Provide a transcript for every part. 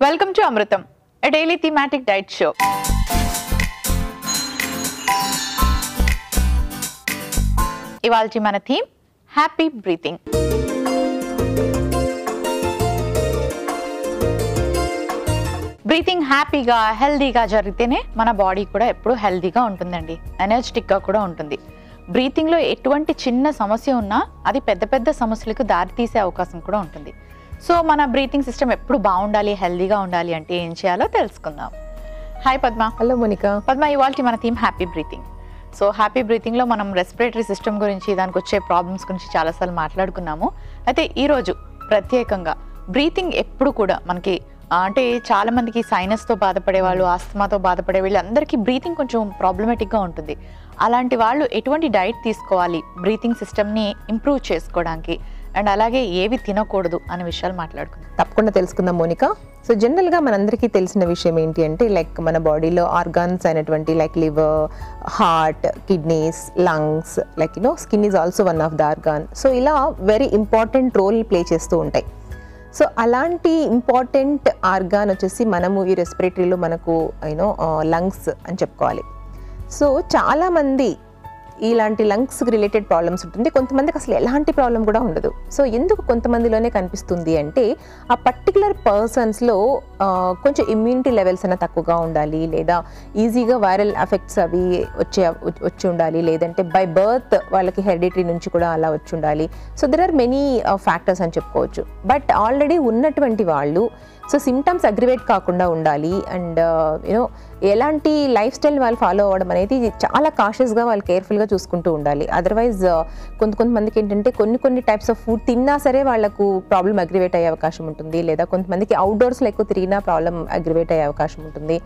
Welcome to Amrutam, a daily thematic diet show. ఇవాల్టి మన theme happy breathing. Breathing హ్యాపీగా హెల్దీగా జరిగితేనే మన బాడీ కూడా ఎప్పుడు హెల్దీగా ఉంటుందండి, ఎనర్జెటిక్గా కూడా ఉంటుంది. బ్రీతింగ్లో ఎటువంటి చిన్న సమస్య ఉన్నా అది పెద్ద పెద్ద సమస్యలకు దారితీసే అవకాశం కూడా ఉంటుంది. సో మన బ్రీతింగ్ సిస్టమ్ ఎప్పుడు బాగుండాలి, హెల్దీగా ఉండాలి అంటే ఏం చేయాలో తెలుసుకుందాం. Hi Padma. Hello Monica. Padma, ఇవాల్టి మన theme happy breathing. So happy బ్రీతింగ్లో మనం రెస్పిరేటరీ సిస్టమ్ గురించి, దానికి వచ్చే ప్రాబ్లమ్స్ గురించి చాలాసార్లు మాట్లాడుకున్నాము. అయితే ఈరోజు ప్రత్యేకంగా బ్రీతింగ్ ఎప్పుడు కూడా మనకి అంటే చాలా మందికి సైనస్తో బాధపడే వాళ్ళు, ఆస్తమాతో బాధపడే వీళ్ళందరికీ బ్రీతింగ్ కొంచెం ప్రాబ్లమేటిక్గా ఉంటుంది. అలాంటి వాళ్ళు ఎటువంటి డైట్ తీసుకోవాలి బ్రీతింగ్ సిస్టమ్ని ఇంప్రూవ్ చేసుకోవడానికి, అండ్ అలాగే ఏవి తినకూడదు అనే విషయాలు మాట్లాడుకుందాం. తప్పకుండా తెలుసుకుందాం మోనికా. సో జనరల్గా మనందరికీ తెలిసిన విషయం ఏంటి అంటే లైక్ మన బాడీలో ఆర్గాన్స్ అయినటువంటి like liver, heart, kidneys, lungs, like skin is also one of the organ. So ఇలా వెరీ ఇంపార్టెంట్ రోల్ ప్లే చేస్తూ ఉంటాయి. సో అలాంటి ఇంపార్టెంట్ ఆర్గాన్ వచ్చేసి మనము ఈ రెస్పిరేటరీలో మనకు లంగ్స్ అని చెప్పుకోవాలి. సో చాలామంది ఇలాంటి లంగ్స్కి రిలేటెడ్ ప్రాబ్లమ్స్ ఉంటుంది, కొంతమందికి అసలు ఎలాంటి ప్రాబ్లం కూడా ఉండదు. సో ఎందుకు కొంతమందిలోనే కనిపిస్తుంది అంటే ఆ పర్టికులర్ పర్సన్స్లో కొంచెం ఇమ్యూనిటీ లెవెల్స్ అన్న తక్కువగా ఉండాలి, లేదా ఈజీగా వైరల్ ఎఫెక్ట్స్ అవి వచ్చి ఉండాలి, లేదంటే బై బర్త్ వాళ్ళకి హెరిడిటరీ నుంచి కూడా అలా వచ్చి ఉండాలి. So there are many factors అని చెప్పుకోవచ్చు. బట్ ఆల్రెడీ ఉన్నటువంటి వాళ్ళు సో సిమ్టమ్స్ అగ్రివేట్ కాకుండా ఉండాలి, అండ్ ఎలాంటి లైఫ్ స్టైల్ వాళ్ళు ఫాలో అవ్వడం అనేది చాలా కాషియస్గా వాళ్ళు కేర్ఫుల్గా చూసుకుంటూ ఉండాలి. అదర్వైజ్ కొంతమందికి ఏంటంటే కొన్ని టైప్స్ ఆఫ్ ఫుడ్ తిన్నా సరే వాళ్ళకు ప్రాబ్లం అగ్రివేట్ అయ్యే అవకాశం ఉంటుంది, లేదా కొంతమందికి అవుట్డోర్స్లో ఎక్కువ తిరిగినా ప్రాబ్లం అగ్రివేట్ అయ్యే అవకాశం ఉంటుంది.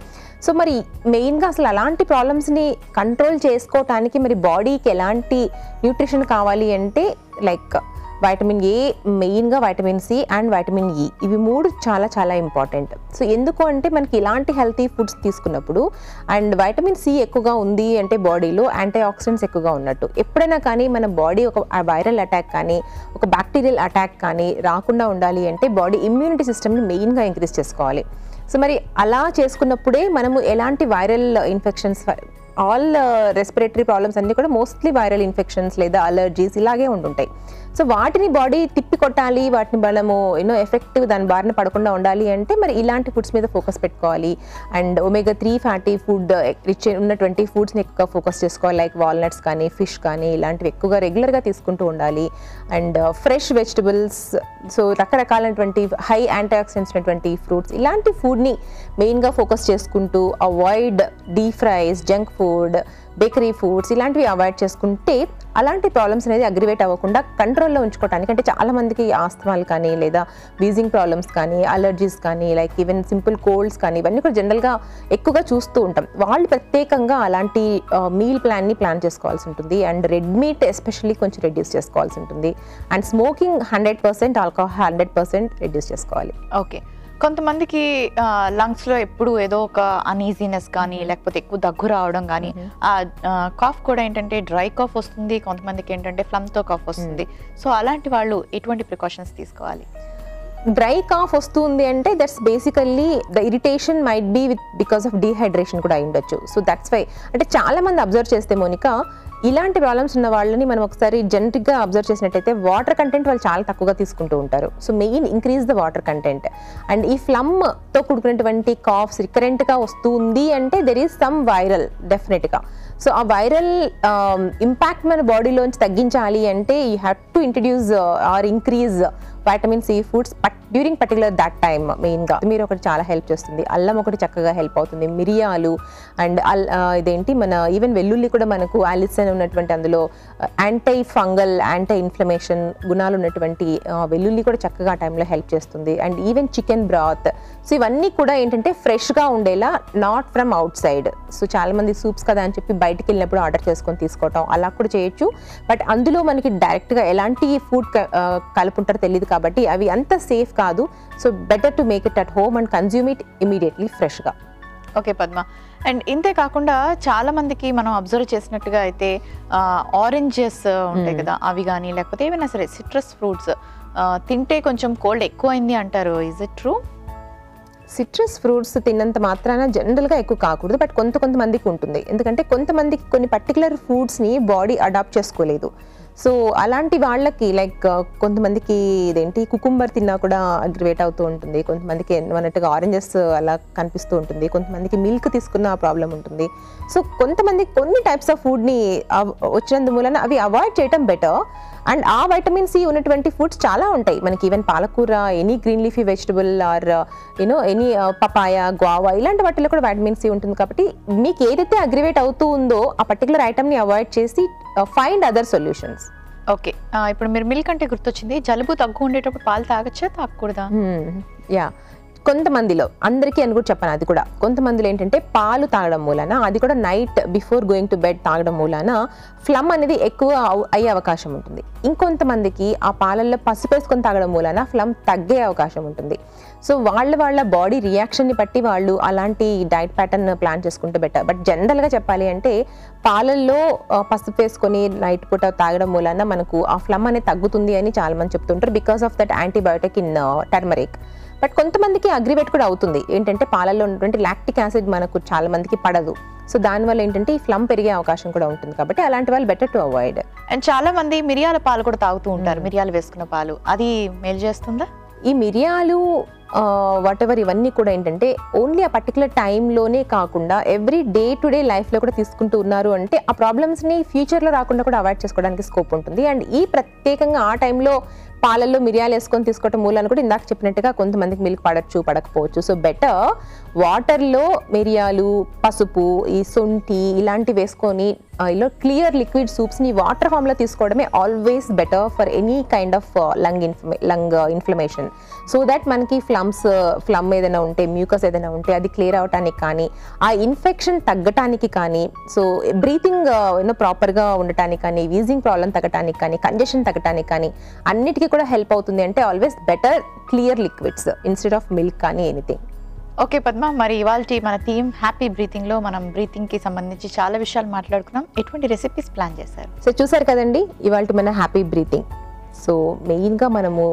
సో మరి మెయిన్గా అసలు అలాంటి ప్రాబ్లమ్స్ని కంట్రోల్ చేసుకోవటానికి మరి బాడీకి ఎలాంటి న్యూట్రిషన్ కావాలి అంటే లైక్ వైటమిన్ ఏ, మెయిన్గా vitamin C and vitamin E, ఇవి మూడు చాలా చాలా ఇంపార్టెంట్. సో ఎందుకు అంటే మనకి ఇలాంటి హెల్తీ ఫుడ్స్ తీసుకున్నప్పుడు అండ్ వైటమిన్ సి ఎక్కువగా ఉంది అంటే బాడీలో యాంటీ ఆక్సిడెంట్స్ ఎక్కువగా ఉన్నట్టు. ఎప్పుడైనా కానీ మన బాడీ ఒక వైరల్ అటాక్ కానీ ఒక బ్యాక్టీరియల్ అటాక్ కానీ రాకుండా ఉండాలి అంటే బాడీ ఇమ్యూనిటీ సిస్టమ్ని మెయిన్గా ఇంక్రీజ్ చేసుకోవాలి. సో మరి అలా చేసుకున్నప్పుడే మనము ఎలాంటి viral infections, all respiratory problems అన్నీ కూడా మోస్ట్లీ వైరల్ ఇన్ఫెక్షన్స్ లేదా అలర్జీస్ ఇలాగే ఉంటుంటాయి. సో వాటిని బాడీ తిప్పి కొట్టాలి, వాటిని మనము ఎఫెక్టివ్ దాని బారిన పడకుండా ఉండాలి అంటే మరి ఇలాంటి ఫుడ్స్ మీద ఫోకస్ పెట్టుకోవాలి. And omega-3 fatty food rich ఉన్నటువంటి ఫుడ్స్ని ఎక్కువగా ఫోకస్ చేసుకోవాలి, లైక్ వాల్నట్స్ కానీ ఫిష్ కానీ ఇలాంటివి ఎక్కువగా రెగ్యులర్గా తీసుకుంటూ ఉండాలి. అండ్ ఫ్రెష్ వెజిటబుల్స్, సో రకరకాలైనటువంటి హై యాంటీ ఆక్సిడెంట్స్ ఉన్నటువంటి ఫ్రూట్స్, ఇలాంటి ఫుడ్ని మెయిన్గా ఫోకస్ చేసుకుంటూ avoid deep fries, junk food, bakery foods ఇలాంటివి అవాయిడ్ చేసుకుంటే అలాంటి ప్రాబ్లమ్స్ అనేది అగ్రివేట్ అవ్వకుండా కంట్రోల్లో ఉంచుకోవడానికి. అంటే చాలామందికి ఆస్తమాలు కానీ లేదా వీజింగ్ ప్రాబ్లమ్స్ కానీ అలర్జీస్ కానీ లైక్ ఈవెన్ సింపుల్ కోల్డ్స్ కానీ ఇవన్నీ కూడా జనరల్గా ఎక్కువగా చూస్తూ ఉంటాం. వాళ్ళు ప్రత్యేకంగా అలాంటి మీల్ ప్లాన్ని ప్లాన్ చేసుకోవాల్సి ఉంటుంది. అండ్ రెడ్ మీట్ ఎస్పెషల్లీ కొంచెం రెడ్యూస్ చేసుకోవాల్సి ఉంటుంది. అండ్ స్మోకింగ్ 100%, ఆల్కహాల్ 100% రెడ్యూస్ చేసుకోవాలి. ఓకే, కొంతమందికి లంగ్స్లో ఎప్పుడు ఏదో ఒక అన్ఈజీనెస్ కానీ లేకపోతే ఎక్కువ దగ్గు రావడం కానీ, కాఫ్ కూడా ఏంటంటే డ్రై కాఫ్ వస్తుంది, కొంతమందికి ఏంటంటే ఫ్లమ్తో కాఫ్ వస్తుంది. సో అలాంటి వాళ్ళు ఎటువంటి ప్రికాషన్స్ తీసుకోవాలి? డ్రై కాఫ్ వస్తుంది అంటే that's basically the irritation might be because of dehydration కూడా అయి ఉండొచ్చు. సో దట్స్ వై అంటే చాలామంది అబ్జర్వ్ చేస్తే మోనికా ఇలాంటి ప్రాబ్లమ్స్ ఉన్న వాళ్ళని మనం ఒకసారి జెనరిక్గా అబ్జర్వ్ చేసినట్టయితే వాటర్ కంటెంట్ వాళ్ళు చాలా తక్కువగా తీసుకుంటూ ఉంటారు. So main increase the water content. And ఈ ఫ్లమ్తో కూడుకున్నటువంటి కాఫ్స్ రికరెంట్గా వస్తుంది అంటే దెర్ ఈజ్ సమ్ వైరల్ డెఫినెట్గా. సో ఆ వైరల్ ఇంపాక్ట్ మన బాడీలోంచి తగ్గించాలి అంటే you have to introduce or increase vitamin C foods during particular that time. మెయిన్గా మీరు ఒకటి చాలా హెల్ప్ చేస్తుంది, అల్లం ఒకటి చక్కగా హెల్ప్ అవుతుంది, మిరియాలు అండ్ ఇదేంటి మన ఈవెన్ వెల్లుల్లి కూడా మనకు ఆలిసిన్ ఉన్నటువంటి అందులో యాంటీ ఫంగల్, యాంటీ ఇన్ఫ్లమేషన్ గుణాలు ఉన్నటువంటి వెల్లుల్లి కూడా చక్కగా ఆ టైంలో హెల్ప్ చేస్తుంది. And even chicken broth. So ఇవన్నీ కూడా ఏంటంటే ఫ్రెష్గా ఉండేలా, not from out side. So చాలామంది సూప్స్ కదా అని చెప్పి బయటికి వెళ్ళినప్పుడు ఆర్డర్ చేసుకొని తీసుకోవటం అలా కూడా చేయొచ్చు. బట్ అందులో మనకి డైరెక్ట్గా ఎలాంటి ఫుడ్ కలుపుంటారో తెలియదు కాబట్టి అవి అంత సేఫ్ కాదు. So better to make it at home and consume it immediately ఫ్రెష్గా. ఓకే పద్మ, అండ్ ఇంతే కాకుండా చాలా మందికి మనం అబ్జర్వ్ చేసినట్టుగా అయితే ఆరెంజెస్ ఉంటాయి కదా, అవి కానీ లేకపోతే ఏమైనా సరే సిట్రస్ ఫ్రూట్స్ తింటే కొంచెం కోల్డ్ ఎక్కువైంది అంటారు. Is it true? Citrus fruits తిన్నంత మాత్రాన జనరల్గా ఎక్కువ కాకూడదు, బట్ కొంతమందికి ఉంటుంది. ఎందుకంటే కొంతమందికి కొన్ని పర్టికులర్ ఫుడ్స్ని బాడీ అడాప్ట్ చేసుకోలేదు. సో అలాంటి వాళ్ళకి లైక్ కొంతమందికి ఇదేంటి కుకుంబర్ తిన్నా కూడా అగ్రివేట్ అవుతూ ఉంటుంది, కొంతమందికి అన్నట్టుగా ఆరెంజెస్ అలా కనిపిస్తూ ఉంటుంది, కొంతమందికి మిల్క్ తీసుకున్న ప్రాబ్లం ఉంటుంది. సో కొంతమంది కొన్ని టైప్స్ ఆఫ్ ఫుడ్ని వచ్చినందు మూలన అవి అవాయిడ్ చేయడం బెటర్. అండ్ ఆ వైటమిన్ సి ఉన్నటువంటి ఫుడ్స్ చాలా ఉంటాయి మనకి. ఈవెన్ పాలకూర, any green leafy vegetable or any papaya, guava ఇలాంటి వాటిలో కూడా వైటమిన్ సి ఉంటుంది. కాబట్టి మీకు ఏదైతే అగ్రివేట్ అవుతూ ఉందో ఆ పర్టికులర్ ఐటమ్ని అవాయిడ్ చేసి ఫైండ్ అదర్ సొల్యూషన్స్. ఓకే, ఇప్పుడు మీరు మిల్క్ అంటే గుర్తొచ్చింది, జలుబు తగ్గు ఉండేటప్పుడు పాలు తాగచ్చా తాగకూడదా? యా, కొంతమందిలో, అందరికీ అని కూడా చెప్పాను, అది కూడా కొంతమందిలో ఏంటంటే పాలు తాగడం మూలన, అది కూడా night before going to bed తాగడం మూలన ఫ్లమ్ అనేది ఎక్కువ అయ్యే అవకాశం ఉంటుంది. ఇంకొంతమందికి ఆ పాలల్లో పసుపు వేసుకొని తాగడం మూలన ఫ్లమ్ తగ్గే అవకాశం ఉంటుంది. సో వాళ్ళ బాడీ రియాక్షన్ని బట్టి వాళ్ళు అలాంటి డైట్ ప్యాటర్న్ ప్లాన్ చేసుకుంటే బెటర్. బట్ జనరల్గా చెప్పాలి అంటే పాలల్లో పసుపు వేసుకొని నైట్ పూట తాగడం మూలన మనకు ఆ ఫ్లమ్ అనేది తగ్గుతుంది అని చాలా మంది చెప్తుంటారు, because of that antibiotic in turmeric. But కొంతమందికి అగ్రివేట్ కూడా అవుతుంది, ఏంటంటే పాలల్లో ఉన్నటువంటి లాక్టిక్ యాసిడ్ మనకు చాలా మందికి పడదు. సో దానివల్ల ఏంటంటే ఈ ఫ్లమ్ పెరిగే అవకాశం కూడా ఉంటుంది. కాబట్టి అలాంటి వాళ్ళు బెటర్ టు అవాయిడ్. అండ్ చాలా మంది మిరియాల పాలు కూడా తాగుతూ ఉంటారు, మిరియాలు వేసుకున్న పాలు, అది మేలు చేస్తుందా? ఈ మిరియాలు వాట్ ఎవర్ ఇవన్నీ కూడా ఏంటంటే ఓన్లీ ఆ పర్టికులర్ టైంలోనే కాకుండా ఎవ్రీ డే టు డే లైఫ్లో కూడా తీసుకుంటూ ఉన్నారు అంటే ఆ ప్రాబ్లమ్స్ని ఫ్యూచర్లో రాకుండా కూడా అవాయిడ్ చేసుకోవడానికి స్కోప్ ఉంటుంది. అండ్ ఈ ప్రత్యేకంగా ఆ టైంలో పాలల్లో మిరియాలు వేసుకొని తీసుకోవటం మూలాన్ని కూడా ఇందాక చెప్పినట్టుగా కొంతమందికి మిల్క్ పడచ్చు, పడకపోవచ్చు. సో బెటర్ వాటర్లో మిరియాలు, పసుపు, ఈ శొంఠి ఇలాంటివి వేసుకొని ఇలా క్లియర్ లిక్విడ్ సూప్స్ని వాటర్ ఫామ్లో తీసుకోవడమే always better for any kind of lung inflammation. So that మనకి ఫ్లమ్ ఏదైనా ఉంటే, మ్యూకస్ ఏదైనా ఉంటే అది క్లియర్ అవడానికి కానీ, ఆ ఇన్ఫెక్షన్ తగ్గటానికి కానీ, సో బ్రీతింగ్ ప్రాపర్గా ఉండటానికి కానీ, వీజింగ్ ప్రాబ్లం తగ్గటానికి కానీ, కంజెషన్ తగ్గటానికి కానీ అన్నిటికీ కూడా హెల్ప్ అవుతుంది. అంటే always better clear liquids instead of milk కానీ ఎనీథింగ్. ఓకే పద్మ, మరి ఇవాళ మన థీమ్ హ్యాపీ బ్రీతింగ్లో మనం బ్రీతింగ్కి సంబంధించి చాలా విషయాలు మాట్లాడుకున్నాం. ఎటువంటి రెసిపీస్ ప్లాన్ చేశారు? సో చూసారు కదండి ఇవాళ మన హ్యాపీ బ్రీతింగ్. సో మెయిన్గా మనము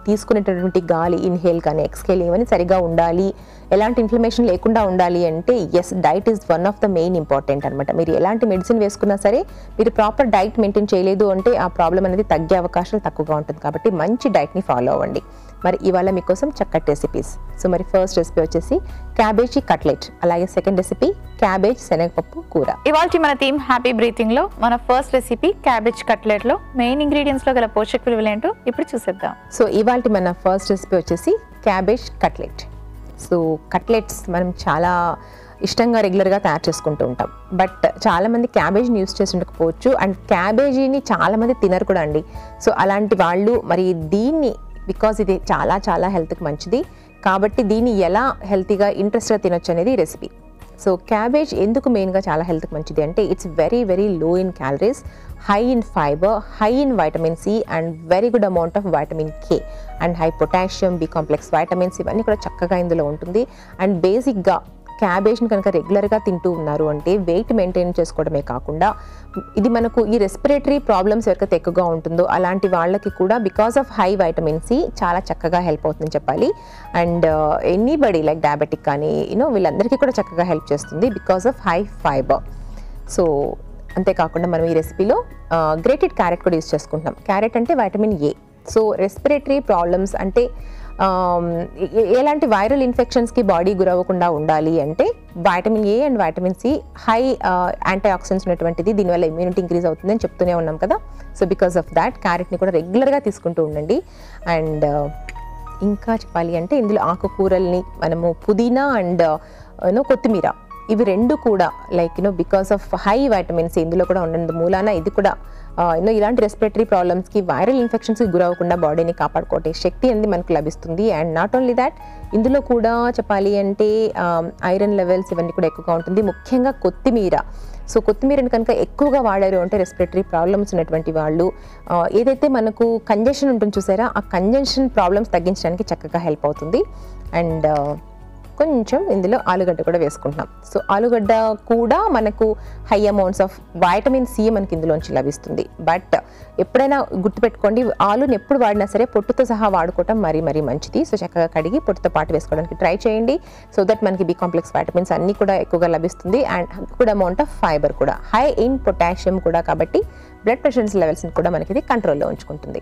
తీసుకునేటటువంటి గాలి ఇన్హేల్ కానీ ఎక్స్హేల్ ఇవన్నీ సరిగా ఉండాలి, ఎలాంటి ఇన్ఫ్లమేషన్ లేకుండా ఉండాలి అంటే yes, diet is one of the main important అనమాట. మీరు ఎలాంటి మెడిసిన్ వేసుకున్నా సరే మీరు ప్రాపర్ డైట్ మెయింటైన్ చేయలేదు అంటే ఆ ప్రాబ్లం అనేది తగ్గే అవకాశాలు తక్కువగా ఉంటుంది. కాబట్టి మంచి డైట్ని ఫాలో అవ్వండి. మరి ఇవాళ మీకోసం చక్కటి రెసిపీస్. సో మరి ఫస్ట్ రెసిపీ వచ్చేసి క్యాబేజీ కట్లెట్, అలాగే సెకండ్ రెసిపీ క్యాబేజ్ శనగపప్పు కూర. ఇవాళ మన థీమ్ హ్యాపీ బ్రీతింగ్లో మన ఫస్ట్ రెసిపీ క్యాబేజ్ కట్లెట్లో మెయిన్ ఇంగ్రీడియంట్స్లో గల పోషక విలువలు ఏంటో ఇప్పుడు చూసేద్దాం. సో ఇవాళ మన ఫస్ట్ రెసిపీ వచ్చేసి క్యాబేజ్ కట్లెట్. సో కట్లెట్స్ మనం చాలా ఇష్టంగా రెగ్యులర్గా తయారు చేసుకుంటూ ఉంటాం, బట్ చాలామంది క్యాబేజీని యూస్ చేసి ఉండకపోవచ్చు. అండ్ క్యాబేజీని చాలామంది తినరు కూడా అండి. సో అలాంటి వాళ్ళు మరి దీన్ని, బికాజ్ ఇది చాలా చాలా హెల్త్కి మంచిది కాబట్టి దీన్ని ఎలా హెల్తీగా ఇంట్రెస్ట్గా తినొచ్చు అనేది రెసిపీ. సో క్యాబేజ్ ఎందుకు మెయిన్గా చాలా హెల్త్కి మంచిది అంటే it's very very low in calories, high in fibre, high in vitamin C and very good amount of vitamin K and high potassium, B complex vitamins ఇవన్నీ కూడా చక్కగా ఇందులో ఉంటుంది. అండ్ బేసిక్గా క్యాబేజ్ని కనుక రెగ్యులర్గా తింటూ ఉన్నారు అంటే వెయిట్ మెయింటైన్ చేసుకోవడమే కాకుండా ఇది మనకు ఈ రెస్పిరేటరీ ప్రాబ్లమ్స్ ఎవరికైతే ఎక్కువగా ఉంటుందో అలాంటి వాళ్ళకి కూడా because of high vitamin C చాలా చక్కగా హెల్ప్ అవుతుందని చెప్పాలి. అండ్ ఎనీబడి లైక్ డయాబెటిక్ కానీ వీళ్ళందరికీ కూడా చక్కగా హెల్ప్ చేస్తుంది because of high fibre. So అంతేకాకుండా మనం ఈ రెసిపీలో గ్రేటెడ్ క్యారెట్ కూడా యూస్ చేసుకుంటున్నాం. క్యారెట్ అంటే vitamin A. So respiratory problems అంటే ఎలాంటి వైరల్ ఇన్ఫెక్షన్స్కి బాడీ గురవ్వకుండా ఉండాలి అంటే vitamin A and vitamin C high antioxidants ఉన్నటువంటిది, దీనివల్ల ఇమ్యూనిటీ ఇంక్రీజ్ అవుతుందని చెప్తూనే ఉన్నాం కదా. సో బికాస్ ఆఫ్ దాట్ క్యారెట్ని కూడా రెగ్యులర్గా తీసుకుంటూ ఉండండి. అండ్ ఇంకా చెప్పాలి అంటే ఇందులో ఆకుకూరల్ని మనము పుదీనా అండ్ కొత్తిమీర ఇవి రెండు కూడా like because of high vitamins ఇందులో కూడా ఉండడం మూలాన ఇది కూడా ఇలాంటి రెస్పిరేటరీ ప్రాబ్లమ్స్కి, వైరల్ ఇన్ఫెక్షన్స్కి గురవ్వకుండా బాడీని కాపాడుకోవటే శక్తి అనేది మనకు లభిస్తుంది. అండ్ నాట్ ఓన్లీ దాట్ ఇందులో కూడా చెప్పాలి అంటే ఐరన్ లెవెల్స్ ఇవన్నీ కూడా ఎక్కువగా ఉంటుంది, ముఖ్యంగా కొత్తిమీర. సో కొత్తిమీరని కనుక ఎక్కువగా వాడారు అంటే రెస్పిరేటరీ ప్రాబ్లమ్స్ ఉన్నటువంటి వాళ్ళు, ఏదైతే మనకు కంజెషన్ ఉంటుంది చూసారా, ఆ కంజెషన్ ప్రాబ్లమ్స్ తగ్గించడానికి చక్కగా హెల్ప్ అవుతుంది. అండ్ కొంచెం ఇందులో ఆలుగడ్డ కూడా వేసుకుంటున్నాం. సో ఆలుగడ్డ కూడా మనకు high amounts of vitamin C మనకి ఇందులోంచి లభిస్తుంది. బట్ ఎప్పుడైనా గుర్తుపెట్టుకోండి, ఆలుని ఎప్పుడు వాడినా సరే పొట్టుతో సహా వాడుకోవటం మరీ మంచిది. సో చక్కగా కడిగి పొట్టుతో పాటు వేసుకోవడానికి ట్రై చేయండి. సో దట్ మనకి బి కాంప్లెక్స్ వైటమిన్స్ అన్నీ కూడా ఎక్కువగా లభిస్తుంది. And good amount of fibre కూడా, హై ఇన్ పొటాషియం కూడా, కాబట్టి బ్లడ్ ప్రెషర్ లెవెల్స్ని కూడా మనకి ఇది కంట్రోల్లో ఉంచుకుంటుంది.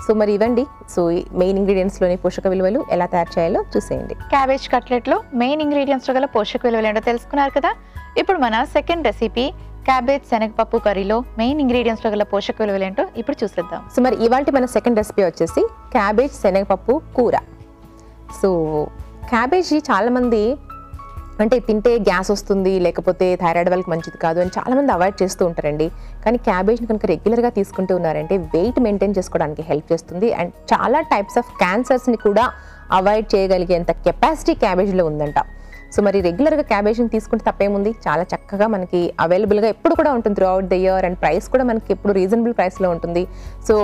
సో మరి ఇవ్వండి, సో మెయిన్ ఇంగ్రీడియంట్స్లోని పోషక విలువలు ఎలా తయారు చేయాలో చూసేయండి. క్యాబేజ్ కట్లెట్లో మెయిన్ ఇంగ్రీడియంట్స్లో గల పోషక విలువలు ఏంటో తెలుసుకున్నారు కదా. ఇప్పుడు మన సెకండ్ రెసిపీ క్యాబేజ్ శనగపప్పు కర్రీలో మెయిన్ ఇంగ్రీడియంట్స్లో గల పోషక విలువలు ఏంటో ఇప్పుడు చూసేద్దాం. సో మరి ఇవాళ మన సెకండ్ రెసిపీ వచ్చేసి క్యాబేజ్ శనగపప్పు కూర. సో క్యాబేజీ చాలామంది అంటే తింటే గ్యాస్ వస్తుంది, లేకపోతే థైరాయిడ్ వాళ్ళకి మంచిది కాదు అని చాలామంది అవాయిడ్ చేస్తూ ఉంటారండి. కానీ క్యాబేజ్ని కనుక రెగ్యులర్గా తీసుకుంటూ ఉన్నారంటే వెయిట్ మెయింటైన్ చేసుకోవడానికి హెల్ప్ చేస్తుంది. అండ్ చాలా టైప్స్ ఆఫ్ క్యాన్సర్స్ని కూడా అవాయిడ్ చేయగలిగేంత కెపాసిటీ క్యాబేజ్లో ఉందంట. సో మరి రెగ్యులర్గా క్యాబేజ్ని తీసుకుంటే తప్పేముంది, చాలా చక్కగా మనకి అవైలబుల్గా ఎప్పుడు కూడా ఉంటుంది through out the year. And price కూడా మనకి ఎప్పుడు రీజనబుల్ ప్రైస్లో ఉంటుంది. సో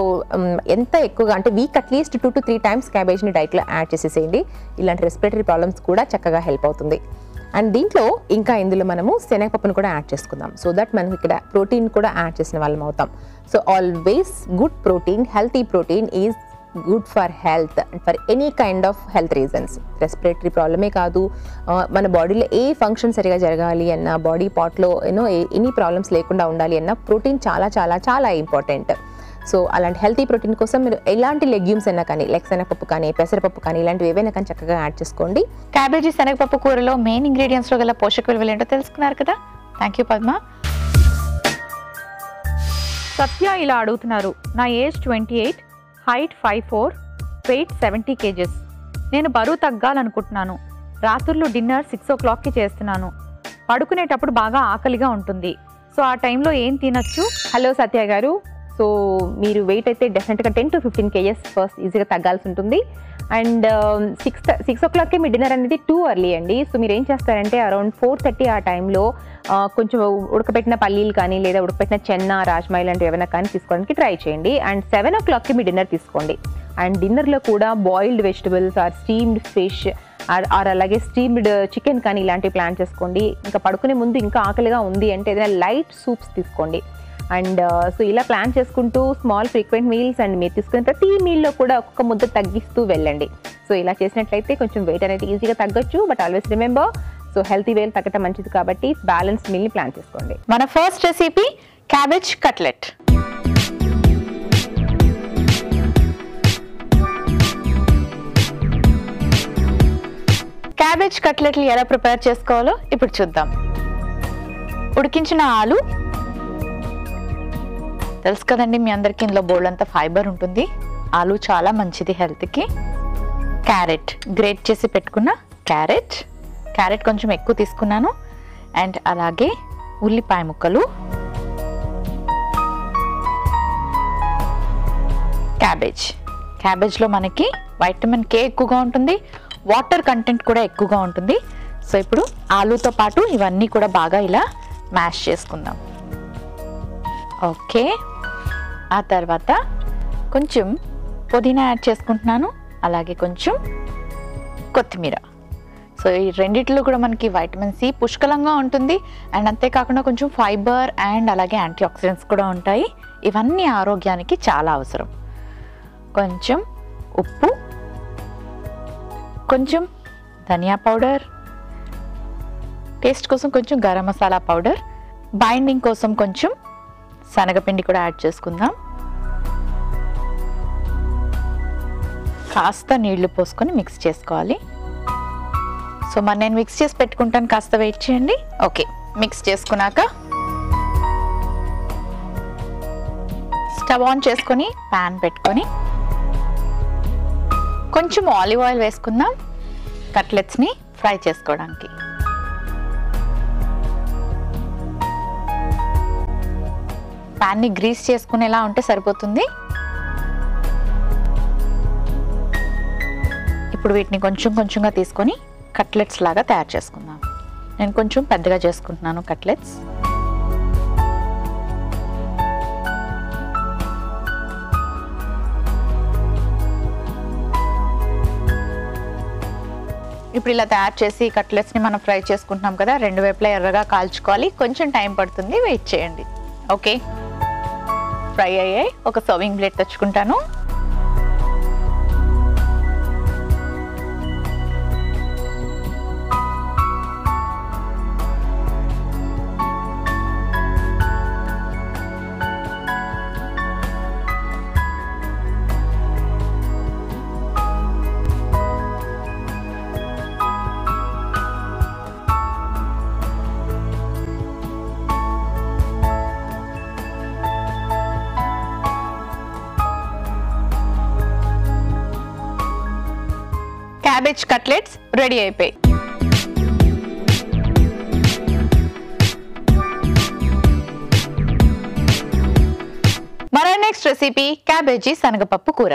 ఎంత ఎక్కువగా అంటే వీక్ అట్లీస్ట్ 2 to 3 times క్యాబేజ్ని డైట్లో యాడ్ చేసేసేయండి. ఇలాంటి రెస్పిరేటరీ ప్రాబ్లమ్స్ కూడా చక్కగా హెల్ప్ అవుతుంది. అండ్ దీంట్లో ఇంకా ఇందులో మనము శనగపప్పును కూడా యాడ్ చేసుకుందాం. సో దట్ మనకి ఇక్కడ ప్రోటీన్ కూడా యాడ్ చేసిన వాళ్ళం అవుతాం. So always good protein, healthy protein is good for health and for any kind of health reasons. Respiratory ప్రాబ్లమే కాదు, మన బాడీలో ఏ ఫంక్షన్ సరిగా జరగాలి అన్నా, బాడీ పార్ట్లో ఎనీ ప్రాబ్లమ్స్ లేకుండా ఉండాలి అన్నా ప్రోటీన్ చాలా చాలా చాలా ఇంపార్టెంట్. సో అలాంటి హెల్తీ ప్రోటీన్ కోసం మీరు ఎలాంటి లెగ్యూమ్స్ అయినా కానీ, లైక్ శనగపప్పు కానీ, పెసరపప్పు కానీ, ఇలాంటివి ఏవైనా కానీ చక్కగా యాడ్ చేసుకోండి. క్యాబేజీ శనగపప్పు కూరలో మెయిన్ ఇంగ్రీడియంట్స్లో గల పోషక విలువలు ఏంటో తెలుసుకున్నారు కదా. Thank you Padma. సత్య ఇలా అడుగుతున్నారు, నా ఏజ్ 28, హైట్ 5'4", వెయిట్ 70 kgs. నేను బరువు తగ్గాలనుకుంటున్నాను. రాత్రులు డిన్నర్ 6 o'clockకి చేస్తున్నాను. పడుకునేటప్పుడు బాగా ఆకలిగా ఉంటుంది. సో ఆ టైంలో ఏం తినచ్చు? హలో సత్య గారు, సో మీరు వెయిట్ అయితే డెఫినెట్గా 10 to 15 kgs ఫస్ట్ ఈజీగా తగ్గాల్సి ఉంటుంది. అండ్ 6 o'clockకి మీ డిన్నర్ అనేది టూ ఎర్లీ అండి. సో మీరు ఏం చేస్తారంటే అరౌండ్ 4:30 ఆ టైంలో కొంచెం ఉడకపెట్టిన పల్లీలు కానీ, లేదా ఉడకపెట్టిన చెన్న, రాజ్మా ఇలాంటివి ఏమైనా కానీ తీసుకోవడానికి ట్రై చేయండి. అండ్ 7 o'clockకి మీ డిన్నర్ తీసుకోండి. అండ్ డిన్నర్లో కూడా boiled vegetables or steamed fish or అలాగే స్టీమ్డ్ చికెన్ కానీ ఇలాంటివి ప్లాన్ చేసుకోండి. ఇంకా పడుకునే ముందు ఇంకా ఆకలిగా ఉంది అంటే ఏదైనా లైట్ సూప్స్ తీసుకోండి. అండ్ సో ఇలా ప్లాన్ చేసుకుంటూ స్మాల్ ఫ్రీక్వెంట్ మీల్స్ అండ్ మీరు తీసుకునే ప్రతి మీల్లో కూడా ఒక్కొక్క ముద్ద తగ్గిస్తూ వెళ్ళండి. సో ఇలా చేసినట్లయితే కొంచెం వెయిట్ అనేది ఈజీగా తగ్గొచ్చు. But always remember, so healthy వేలు తగ్గటం మంచిది కాబట్టి బ్యాలెన్స్డ్ మీల్ని ప్లాన్ చేసుకోండి. మన first recipe cabbage cutlet. Cabbage కట్లెట్లు ఎలా ప్రిపేర్ చేసుకోవాలో ఇప్పుడు చూద్దాం. ఉడికించిన ఆలు తెలుసు కదండి మీ అందరికీ, ఇందులో బోల్డ్ అంతా ఫైబర్ ఉంటుంది. ఆలు చాలా మంచిది హెల్త్కి. క్యారెట్, గ్రేట్ చేసి పెట్టుకున్న క్యారెట్ కొంచెం ఎక్కువ తీసుకున్నాను. అండ్ అలాగే ఉల్లిపాయ ముక్కలు, క్యాబేజ్లో మనకి వైటమిన్ కే ఎక్కువగా ఉంటుంది, వాటర్ కంటెంట్ కూడా ఎక్కువగా ఉంటుంది. సో ఇప్పుడు ఆలుతో పాటు ఇవన్నీ కూడా బాగా ఇలా మ్యాష్ చేసుకుందాం. ఓకే, ఆ తర్వాత కొంచెం పుదీనా యాడ్ చేసుకుంటున్నాను, అలాగే కొంచెం కొత్తిమీర. సో ఈ రెండిట్లో కూడా మనకి వైటమిన్ సి పుష్కలంగా ఉంటుంది. అండ్ అంతేకాకుండా కొంచెం ఫైబర్ అండ్ అలాగే యాంటీ ఆక్సిడెంట్స్ కూడా ఉంటాయి. ఇవన్నీ ఆరోగ్యానికి చాలా అవసరం. కొంచెం ఉప్పు, కొంచెం ధనియా పౌడర్, టేస్ట్ కోసం కొంచెం గరం మసాలా పౌడర్, బైండింగ్ కోసం కొంచెం శనగపిండి కూడా యాడ్ చేసుకుందాం. కాస్త నీళ్లు పోసుకొని మిక్స్ చేసుకోవాలి. సో మరి నేను మిక్స్ చేసి పెట్టుకుంటాను, కాస్త వెయిట్ చేయండి. ఓకే, మిక్స్ చేసుకున్నాక స్టవ్ ఆన్ చేసుకొని ప్యాన్ పెట్టుకొని కొంచెం ఆలివ్ ఆయిల్ వేసుకుందాం కట్లెట్స్ని ఫ్రై చేసుకోవడానికి. ప్యాన్ని గ్రీస్ చేసుకునేలా ఉంటే సరిపోతుంది. ఇప్పుడు వీటిని కొంచెం కొంచెంగా తీసుకొని కట్లెట్స్ లాగా తయారు చేసుకుందాం. నేను కొంచెం పెద్దగా చేసుకుంటున్నాను కట్లెట్స్. ఇప్పుడు ఇలా తయారు చేసి కట్లెట్స్ని మనం ఫ్రై చేసుకుంటున్నాం కదా, రెండు వైపులా ఎర్రగా కాల్చుకోవాలి. కొంచెం టైం పడుతుంది, వెయిట్ చేయండి. ఓకే, ఫ్రై అయ్యాయి. ఒక సర్వింగ్ ప్లేట్ తెచ్చుకుంటాను. క్యాబేజ్ కట్లెట్స్ రెడీ అయిపోయి. మన నెక్స్ట్ రెసిపీ క్యాబేజీ శనగపప్పు కూర.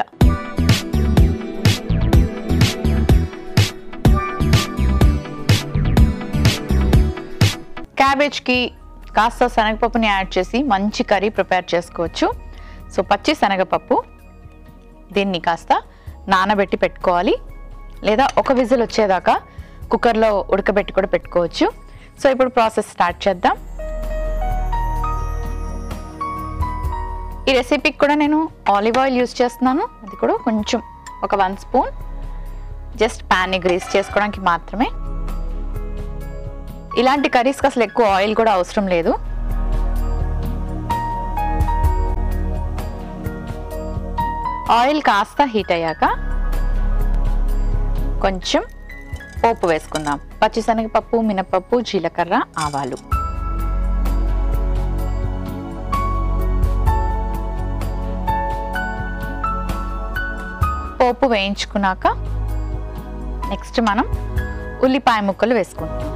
క్యాబేజ్కి కాస్త శనగపప్పుని యాడ్ చేసి మంచి కర్రీ ప్రిపేర్ చేసుకోవచ్చు. సో పచ్చి శనగపప్పు, దీన్ని కాస్త నానబెట్టి పెట్టుకోవాలి, లేదా ఒక విజిల్ వచ్చేదాకా కుక్కర్లో ఉడకబెట్టి కూడా పెట్టుకోవచ్చు. సో ఇప్పుడు ప్రాసెస్ స్టార్ట్ చేద్దాం. ఈ రెసిపీకి కూడా నేను ఆలివ్ ఆయిల్ యూజ్ చేస్తున్నాను. అది కూడా కొంచెం ఒక 1 స్పూన్, జస్ట్ ప్యాన్ని గ్రీస్ చేసుకోవడానికి మాత్రమే. ఇలాంటి కర్రీస్కి అసలు ఎక్కువ ఆయిల్ కూడా అవసరం లేదు. ఆయిల్ కాస్త హీట్ అయ్యాక కొంచెం పోపు వేసుకుందాం. పచ్చిశనగపప్పు, మినపప్పు, జీలకర్ర, ఆవాలు. పోపు వేయించుకున్నాక నెక్స్ట్ మనం ఉల్లిపాయ ముక్కలు వేసుకుంటాం.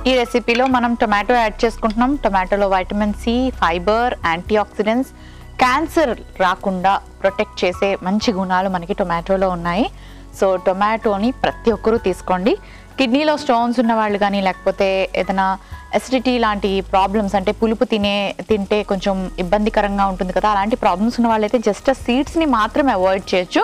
ఈ రెసిపీలో మనం టొమాటో యాడ్ చేసుకుంటున్నాం. టొమాటోలో vitamin C, fibre, antioxidants, cancer రాకుండా ప్రొటెక్ట్ చేసే మంచి గుణాలు మనకి టొమాటోలో ఉన్నాయి. సో టొమాటోని ప్రతి ఒక్కరూ తీసుకోండి. కిడ్నీలో స్టోన్స్ ఉన్న వాళ్ళు కానీ, లేకపోతే ఏదైనా అసిడిటీ లాంటి ప్రాబ్లమ్స్, అంటే పులుపు తింటే కొంచెం ఇబ్బందికరంగా ఉంటుంది కదా, అలాంటి ప్రాబ్లమ్స్ ఉన్న వాళ్ళైతే జస్ట్ సీడ్స్ని మాత్రమే అవాయిడ్ చేయొచ్చు.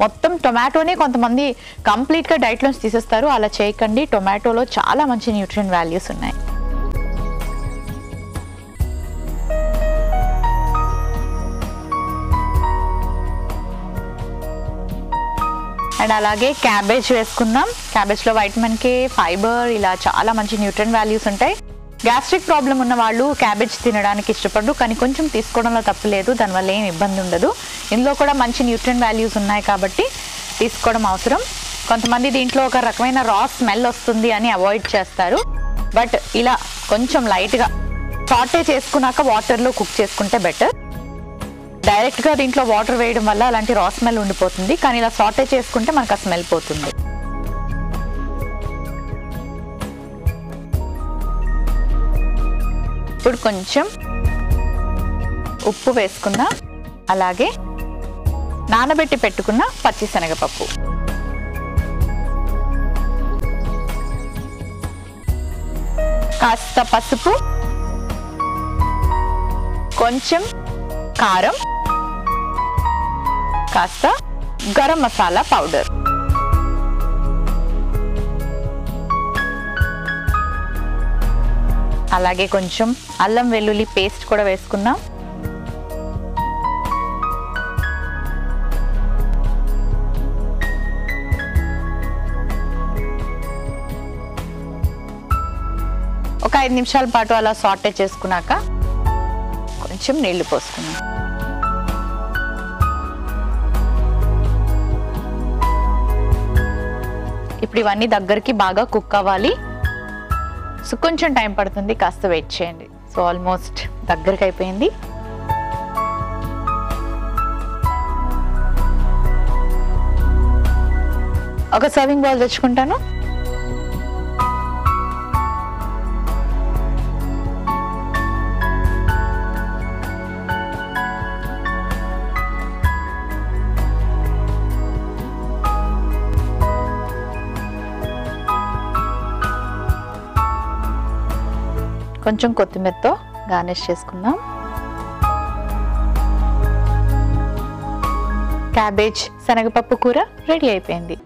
మొత్తం టొమాటోనే కొంతమంది కంప్లీట్గా డైట్లోంచి తీసేస్తారు. అలా చేయకండి. టొమాటోలో చాలా మంచి న్యూట్రియం వాల్యూస్ ఉన్నాయి. అండ్ అలాగే క్యాబేజ్ వేసుకుందాం. క్యాబేజ్లో వైటమిన్ కే, ఫైబర్, ఇలా చాలా మంచి న్యూట్రియం వాల్యూస్ ఉంటాయి. గ్యాస్ట్రిక్ ప్రాబ్లం ఉన్న వాళ్ళు క్యాబేజ్ తినడానికి ఇష్టపడరు, కానీ కొంచెం తీసుకోవడంలో తప్పు లేదు, దానివల్ల ఏం ఇబ్బంది ఉండదు. ఇందులో కూడా మంచి న్యూట్రియం వాల్యూస్ ఉన్నాయి కాబట్టి తీసుకోవడం అవసరం. కొంతమంది దీంట్లో ఒక రకమైన రా స్మెల్ వస్తుంది అని అవాయిడ్ చేస్తారు. బట్ ఇలా కొంచెం లైట్గా సాటే చేసుకున్నాక వాటర్లో కుక్ చేసుకుంటే బెటర్. డైరెక్ట్గా దీంట్లో వాటర్ వేయడం వల్ల అలాంటి రా స్మెల్ ఉండిపోతుంది, కానీ ఇలా సాటే చేసుకుంటే మనకు ఆ స్మెల్ పోతుంది. ఇప్పుడు కొంచెం ఉప్పు వేసుకుందాం. అలాగే నానబెట్టి పెట్టుకున్న పచ్చిశనగపప్పు, కాస్త పసుపు, కొంచెం కారం, కాస్త గరం మసాలా పౌడర్, అలాగే కొంచెం అల్లం వెల్లుల్లి పేస్ట్ కూడా వేసుకుందాం. ఒక 5 నిమిషాల పాటు అలా సాటే చేసుకున్నాక కొంచెం నీళ్లు పోసుకుందాం. ఇప్పుడు ఇవన్నీ దగ్గరికి బాగా కుక్ అవ్వాలి. సో కొంచెం టైం పడుతుంది, కాస్త వెయిట్ చేయండి. సో ఆల్మోస్ట్ దగ్గరికి అయిపోయింది. ఒక సర్వింగ్ బౌల్ తెచ్చుకుంటాను. కొంచెం కొత్తిమీరతో గార్నిష్ చేసుకుందాం. క్యాబేజ్ శనగపప్పు కూర రెడీ అయిపోయింది.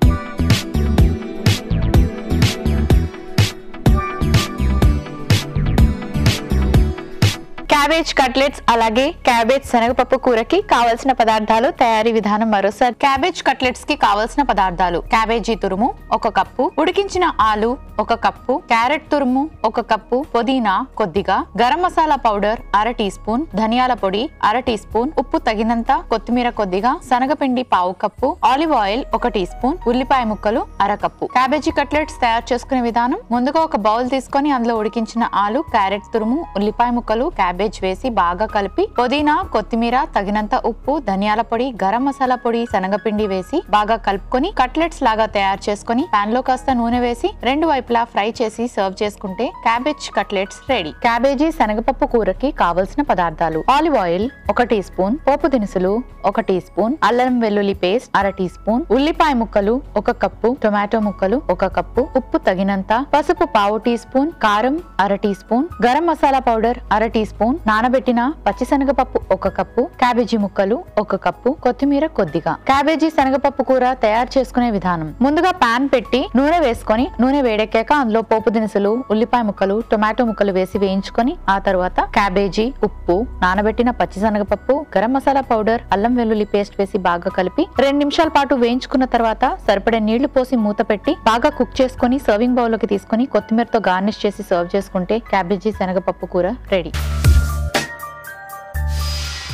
క్యాబేజ్ కట్లెట్స్ అలాగే క్యాబేజ్ శనగపప్పు కూరకి కావలసిన పదార్థాలు, తయారీ విధానం మరోసారి. క్యాబేజ్ కట్లెట్స్ కి కావలసిన పదార్థాలు: క్యాబేజీ తురుము 1 కప్పు, ఉడికించిన ఆలు 1 కప్పు, క్యారెట్ తురుము 1 కప్పు, పుదీనా కొద్దిగా, garam masala powder 1/2 teaspoon, ధనియాల పొడి 1/2 టీ స్పూన్, ఉప్పు తగినంత, కొత్తిమీర కొద్దిగా, శనగపిండి 1/4 cup, olive oil 1 teaspoon, ఉల్లిపాయ ముక్కలు 1/2 కప్పు. క్యాబేజీ కట్లెట్స్ తయారు చేసుకునే విధానం: ముందుగా ఒక బౌల్ తీసుకొని అందులో ఉడికించిన ఆలు, క్యారెట్ తురుము, ఉల్లిపాయ ముక్కలు, క్యాబేజ్ వేసి బాగా కలిపి పుదీనా, కొత్తిమీర, తగినంత ఉప్పు, ధనియాల పొడి, గరం మసాలా పొడి, శనగపిండి వేసి బాగా కలుపుకొని కట్లెట్స్ లాగా తయారు చేసుకొని పాన్ లో కాస్త నూనె వేసి 2 వైపులా ఫ్రై చేసి సర్వ్ చేసుకుంటే క్యాబేజ్ కట్లెట్స్ రెడీ. క్యాబేజీ శనగపప్పు కూరకి కావలసిన పదార్థాలు: ఆలివ్ ఆయిల్ 1 టీ స్పూన్, పోపు దినుసులు 1 టీ స్పూన్, అల్లం వెల్లుల్లి పేస్ట్ 1/2 టీ స్పూన్, ఉల్లిపాయ ముక్కలు 1 కప్పు, టొమాటో ముక్కలు 1 కప్పు, ఉప్పు తగినంత, పసుపు 1/4 టీ స్పూన్, కారం 1/2 teaspoon, garam masala powder 1/2 teaspoon, నానబెట్టిన పచ్చిశనగపప్పు 1 కప్పు, క్యాబేజీ ముక్కలు 1 కప్పు, కొత్తిమీర కొద్దిగా. క్యాబేజీ శనగపప్పు కూర తయారు చేసుకునే విధానం: ముందుగా పాన్ పెట్టి నూనె వేసుకొని నూనె వేడెక్కాక అందులో పోపు దినుసులు, ఉల్లిపాయ ముక్కలు, టొమాటో ముక్కలు వేసి వేయించుకొని ఆ తర్వాత క్యాబేజీ, ఉప్పు, నానబెట్టిన పచ్చిశనగపప్పు, గరం మసాలా పౌడర్, అల్లం వెల్లుల్లి పేస్ట్ వేసి బాగా కలిపి 2 నిమిషాల పాటు వేయించుకున్న తర్వాత సరిపడే నీళ్లు పోసి మూత పెట్టి బాగా కుక్ చేసుకొని సర్వింగ్ బౌల్ లోకి తీసుకొని కొత్తిమీరతో గార్నిష్ చేసి సర్వ్ చేసుకుంటే క్యాబేజీ శనగపప్పు కూర రెడీ.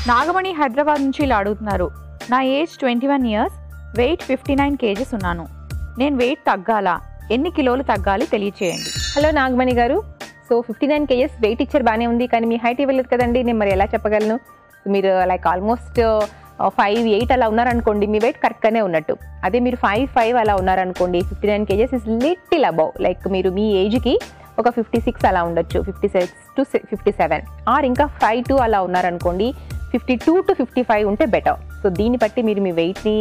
నాగమణి హైదరాబాద్ నుంచి ఇలా అడుగుతున్నారు. నా ఏజ్ 21 ఇయర్స్, వెయిట్ 59 kgs ఉన్నాను. నేను వెయిట్ తగ్గాలా? ఎన్ని కిలోలు తగ్గాలి తెలియచేయండి. హలో నాగమణి గారు, సో 59 kgs వెయిట్ ఇచ్చారు, బాగానే ఉంది, కానీ మీ హైట్ ఇవ్వలేదు కదండి. నేను మరి ఎలా చెప్పగలను? మీరు లైక్ ఆల్మోస్ట్ 5'8" అలా ఉన్నారనుకోండి, మీ వెయిట్ కరెక్ట్గానే ఉన్నట్టు. అదే మీరు 5'5" అలా ఉన్నారనుకోండి, 59 kgs is little above. Like మీరు మీ ఏజ్కి ఒక 56 అలా ఉండొచ్చు, 56 to 57. ఆర్ ఇంకా 5'2" అలా ఉన్నారనుకోండి, 52 to 55 ఉంటే బెటర్. సో దీన్ని బట్టి మీరు మీ వెయిట్ని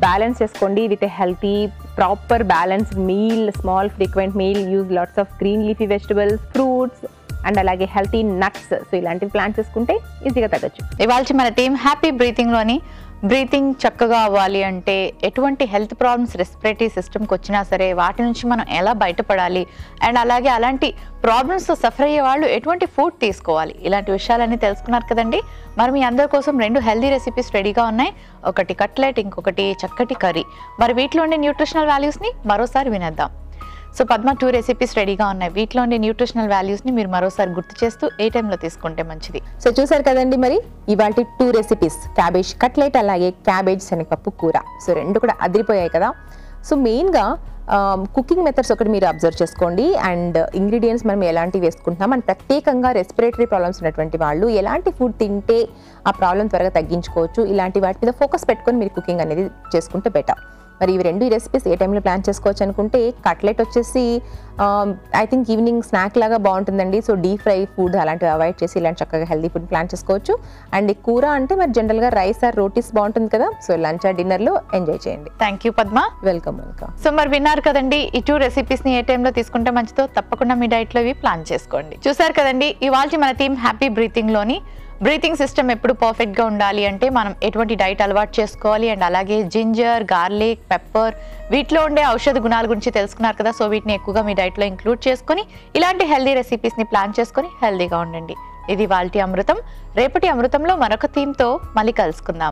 బ్యాలెన్స్ చేసుకోండి with a healthy proper balanced meal, small frequent meal, use lots of green leafy vegetables, fruits and అలాగే హెల్తీ నట్స్. సో ఇలాంటివి ప్లాన్ చేసుకుంటే ఈజీగా తగ్గచ్చు. ఇవాళ మన టీమ్ హ్యాపీ బ్రీతింగ్ లోని బ్రీతింగ్ చక్కగా అవ్వాలి అంటే ఎటువంటి హెల్త్ ప్రాబ్లమ్స్ రెస్పిరేటరీ సిస్టమ్కి వచ్చినా సరే వాటి నుంచి మనం ఎలా బయటపడాలి, అండ్ అలాగే అలాంటి ప్రాబ్లమ్స్తో సఫర్ అయ్యే వాళ్ళు ఎటువంటి ఫుడ్ తీసుకోవాలి, ఇలాంటి విషయాలన్నీ తెలుసుకున్నారు కదండి. మరి మీ అందరి కోసం 2 హెల్దీ రెసిపీస్ రెడీగా ఉన్నాయి. ఒకటి కట్లెట్, ఇంకొకటి చక్కటి కర్రీ. మరి వీటిలో ఉండే న్యూట్రిషనల్ వాల్యూస్ని మరోసారి వినేద్దాం. సో పద్మ 2 రెసిపీస్ రెడీగా ఉన్నాయి. వీటిలో ఉండే న్యూట్రిషనల్ వాల్యూస్ని మీరు మరోసారి గుర్తు చేస్తూ ఏ టైంలో తీసుకుంటే మంచిది? సో చూసారు కదండి, మరి ఇవాళ 2 రెసిపీస్, క్యాబేజ్ కట్లెట్ అలాగే క్యాబేజ్ శనగపప్పు కూర. సో 2 కూడా అదిరిపోయాయి కదా. సో మెయిన్గా కుకింగ్ మెథడ్స్ ఒకటి మీరు అబ్జర్వ్ చేసుకోండి, అండ్ ఇంగ్రీడియంట్స్ మనం ఎలాంటివి వేసుకుంటున్నాం, అండ్ ప్రత్యేకంగా రెస్పిరేటరీ ప్రాబ్లమ్స్ ఉన్నటువంటి వాళ్ళు ఎలాంటి ఫుడ్ తింటే ఆ ప్రాబ్లం త్వరగా తగ్గించుకోవచ్చు, ఇలాంటి వాటి మీద ఫోకస్ పెట్టుకొని మీరు కుకింగ్ అనేది చేసుకుంటే బెటర్. మరి ఇవి 2 రెసిపీస్ ఏ టైంలో ప్లాన్ చేసుకోవచ్చు అనుకుంటే, కట్లెట్ వచ్చేసి ఐ థింక్ ఈవినింగ్ స్నాక్ లాగా బాగుంటుందండి. సో డీప్ ఫ్రై ఫుడ్ అలాంటివి అవాయిడ్ చేసి ఇలాంటి చక్కగా హెల్దీ ఫుడ్ ప్లాన్ చేసుకోవచ్చు. అండ్ కూర అంటే మరి జనరల్గా రైస్ ఆర్ రోటీస్ బాగుంటుంది కదా. సో లంచ్ ఆర్ డిన్నర్లో ఎంజాయ్ చేయండి. Thank you Padma. Welcome. So మరి విన్నారు కదండి, ఈ 2 రెసిపీస్ని ఏ టైంలో తీసుకుంటే మంచిదో తప్పకుండా మీ డైట్లో ఇవి ప్లాన్ చేసుకోండి. చూసారు కదండి, ఇవాళ మన టీం హ్యాపీ బ్రీతింగ్లోని బ్రీతింగ్ సిస్టమ్ ఎప్పుడు పర్ఫెక్ట్గా ఉండాలి అంటే మనం ఎటువంటి డైట్ అలవాటు చేసుకోవాలి, అండ్ అలాగే జింజర్, గార్లిక్, పెప్పర్ వీటిలో ఉండే ఔషధ గుణాల గురించి తెలుసుకున్నారు కదా. సో వీటిని ఎక్కువగా మీ డైట్లో ఇంక్లూడ్ చేసుకొని ఇలాంటి హెల్దీ రెసిపీస్ని ప్లాన్ చేసుకొని హెల్దీగా ఉండండి. ఇది ఇవాల్టి అమృతం. రేపటి అమృతంలో మరొక థీమ్తో మళ్ళీ కలుసుకుందాం.